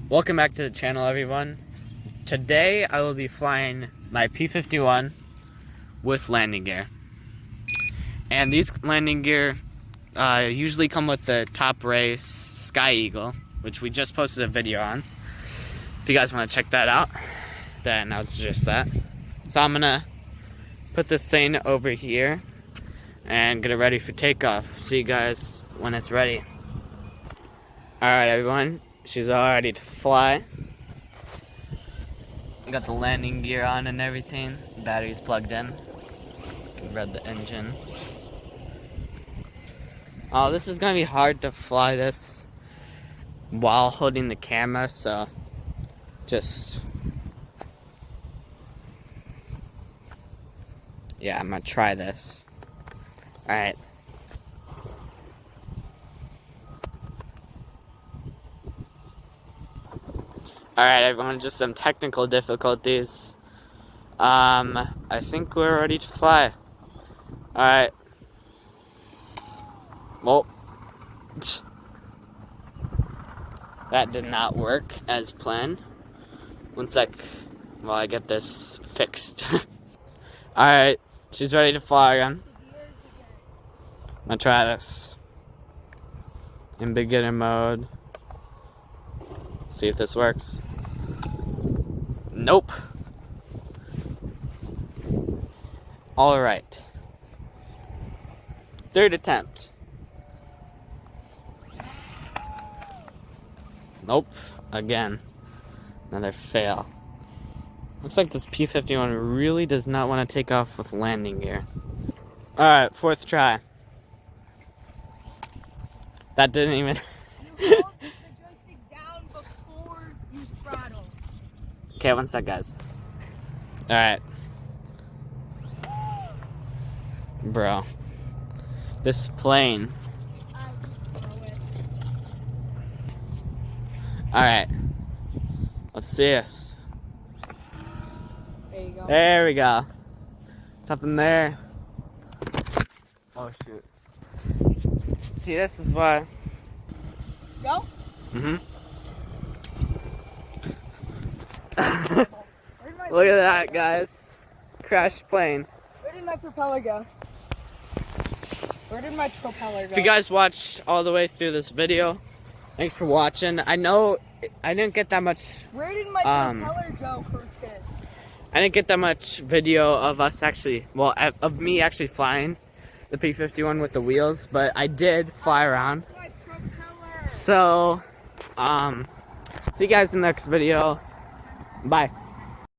Welcome back to the channel, everyone. Today I will be flying my P-51 with landing gear. And these landing gear usually come with the Top Race Sky Eagle, which we just posted a video on. If you guys want to check that out, then I would suggest that. So I'm gonna put this thing over here and get it ready for takeoff. See you guys when it's ready. Alright everyone, she's all ready to fly. Got the landing gear on and everything. Battery's plugged in. Can rev the engine. Oh, this is gonna be hard to fly this while holding the camera, so yeah, I'm gonna try this. Alright. Alright everyone, just some technical difficulties. I think we're ready to fly. Alright. Well, that did not work as planned. One sec while I get this fixed. Alright, she's ready to fly again. I'm gonna try this in beginner mode. See if this works. Nope. Alright. Third attempt. Nope. Again. Another fail. Looks like this P-51 really does not want to take off with landing gear. Alright, fourth try. That didn't even... Okay, one sec, guys. Alright. Bro. This plane. Alright. Let's see this. There you go. There we go. Something there. Oh, shoot. See, this is why. Go? Look at that, guys. Crashed plane. Where did my propeller go? Where did my propeller go? If you guys watched all the way through this video, thanks for watching. I know I didn't get that much. Where did my propeller go for this? I didn't get that much video of us actually, well, of me actually flying the P-51 with the wheels, but I did fly around. My propeller. So, see you guys in the next video. Bye.